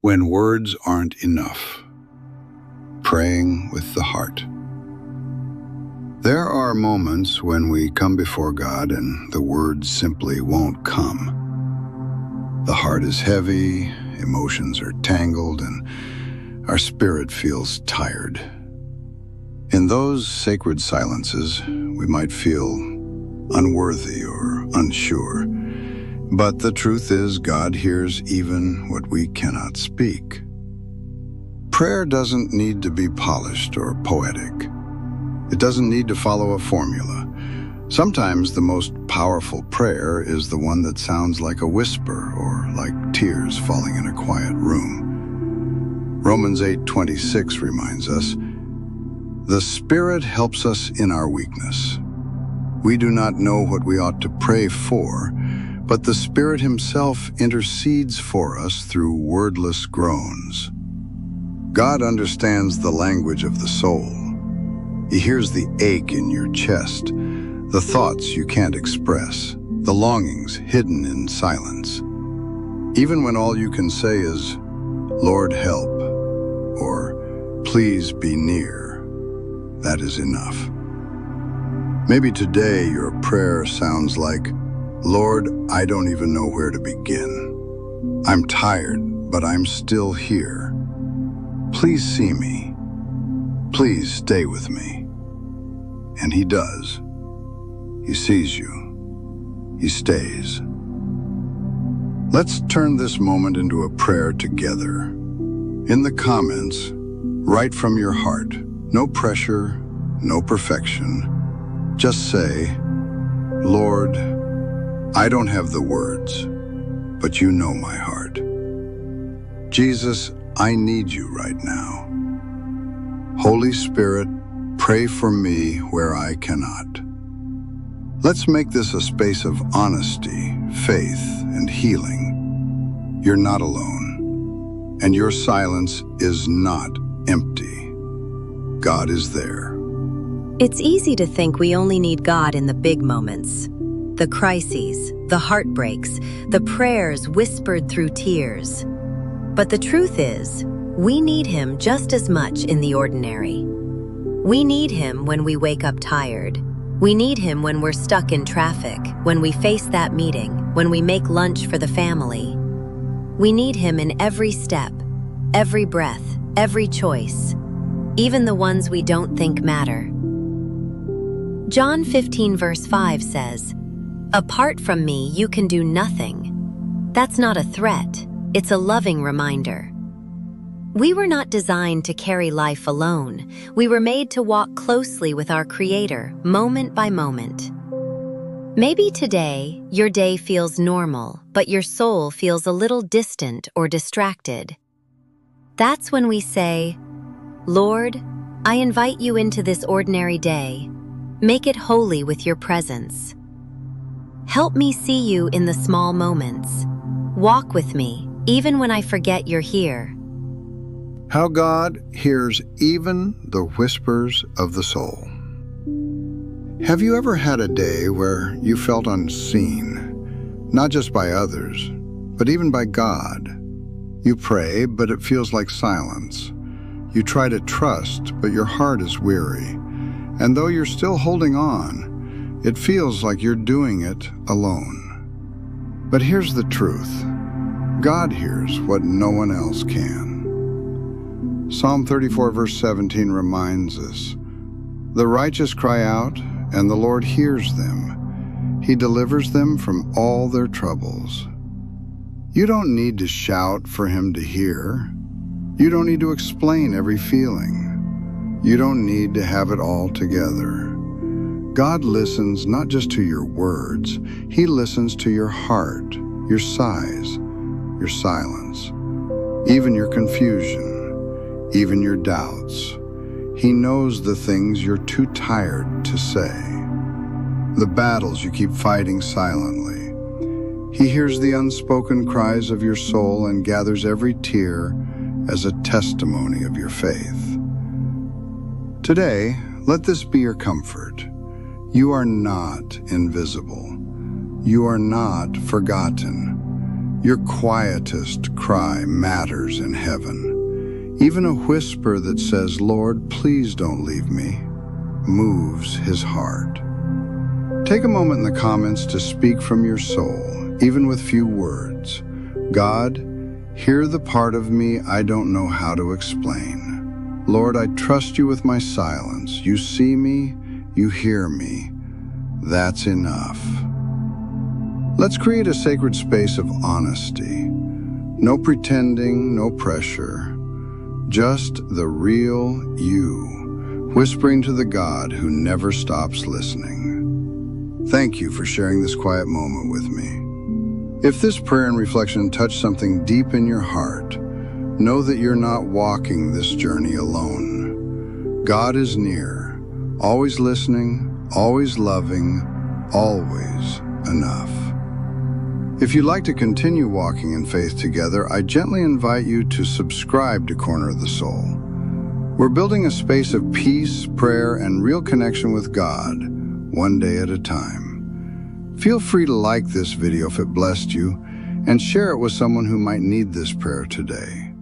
When words aren't enough, praying with the heart. There are moments when we come before God and the words simply won't come. The heart is heavy, emotions are tangled, and our spirit feels tired. In those sacred silences, we might feel unworthy or unsure. But the truth is, God hears even what we cannot speak. Prayer doesn't need to be polished or poetic. It doesn't need to follow a formula. Sometimes the most powerful prayer is the one that sounds like a whisper or like tears falling in a quiet room. Romans 8:26 reminds us, "The Spirit helps us in our weakness. We do not know what we ought to pray for, but the Spirit Himself intercedes for us through wordless groans." God understands the language of the soul. He hears the ache in your chest, the thoughts you can't express, the longings hidden in silence. Even when all you can say is, "Lord, help," or "Please be near," that is enough. Maybe today your prayer sounds like, "Lord, I don't even know where to begin. I'm tired, but I'm still here. Please see me. Please stay with me." And He does. He sees you. He stays. Let's turn this moment into a prayer together. In the comments, write from your heart. No pressure, no perfection. Just say, "Lord, I don't have the words, but you know my heart. Jesus, I need you right now. Holy Spirit, pray for me where I cannot." Let's make this a space of honesty, faith, and healing. You're not alone, and your silence is not empty. God is there. It's easy to think we only need God in the big moments. The crises, the heartbreaks, the prayers whispered through tears. But the truth is, we need Him just as much in the ordinary. We need Him when we wake up tired. We need Him when we're stuck in traffic, when we face that meeting, when we make lunch for the family. We need Him in every step, every breath, every choice, even the ones we don't think matter. John 15 verse 5 says, "Apart from me, you can do nothing." That's not a threat, it's a loving reminder. We were not designed to carry life alone. We were made to walk closely with our Creator, moment by moment. Maybe today, your day feels normal, but your soul feels a little distant or distracted. That's when we say, "Lord, I invite you into this ordinary day. Make it holy with your presence. Help me see you in the small moments. Walk with me, even when I forget you're here." How God hears even the whispers of the soul. Have you ever had a day where you felt unseen, not just by others, but even by God? You pray, but it feels like silence. You try to trust, but your heart is weary. And though you're still holding on, it feels like you're doing it alone. But here's the truth. God hears what no one else can. Psalm 34 verse 17 reminds us, "The righteous cry out, and the Lord hears them. He delivers them from all their troubles." You don't need to shout for Him to hear. You don't need to explain every feeling. You don't need to have it all together. God listens not just to your words, He listens to your heart, your sighs, your silence, even your confusion, even your doubts. He knows the things you're too tired to say, the battles you keep fighting silently. He hears the unspoken cries of your soul and gathers every tear as a testimony of your faith. Today, let this be your comfort. You are not invisible. You are not forgotten. Your quietest cry matters in heaven. Even a whisper that says, "Lord, please don't leave me," moves his heart. Take a moment in the comments to speak from your soul, even with few words. God, hear the part of me I don't know how to explain. Lord, I trust you with my silence. You see me, you hear me. That's enough. Let's create a sacred space of honesty. No pretending, no pressure. Just the real you, whispering to the God who never stops listening. Thank you for sharing this quiet moment with me. If this prayer and reflection touched something deep in your heart, know that you're not walking this journey alone. God is near, always listening, always loving, always enough. If you'd like to continue walking in faith together, I gently invite you to subscribe to Corner of the Soul. We're building a space of peace, prayer, and real connection with God, one day at a time. Feel free to like this video if it blessed you, and share it with someone who might need this prayer today.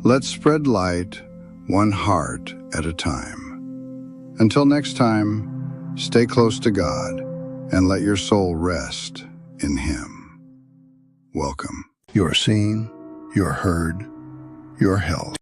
Let's spread light, one heart at a time. Until next time, stay close to God and let your soul rest in Him. Welcome. You are seen, you are heard, you are held.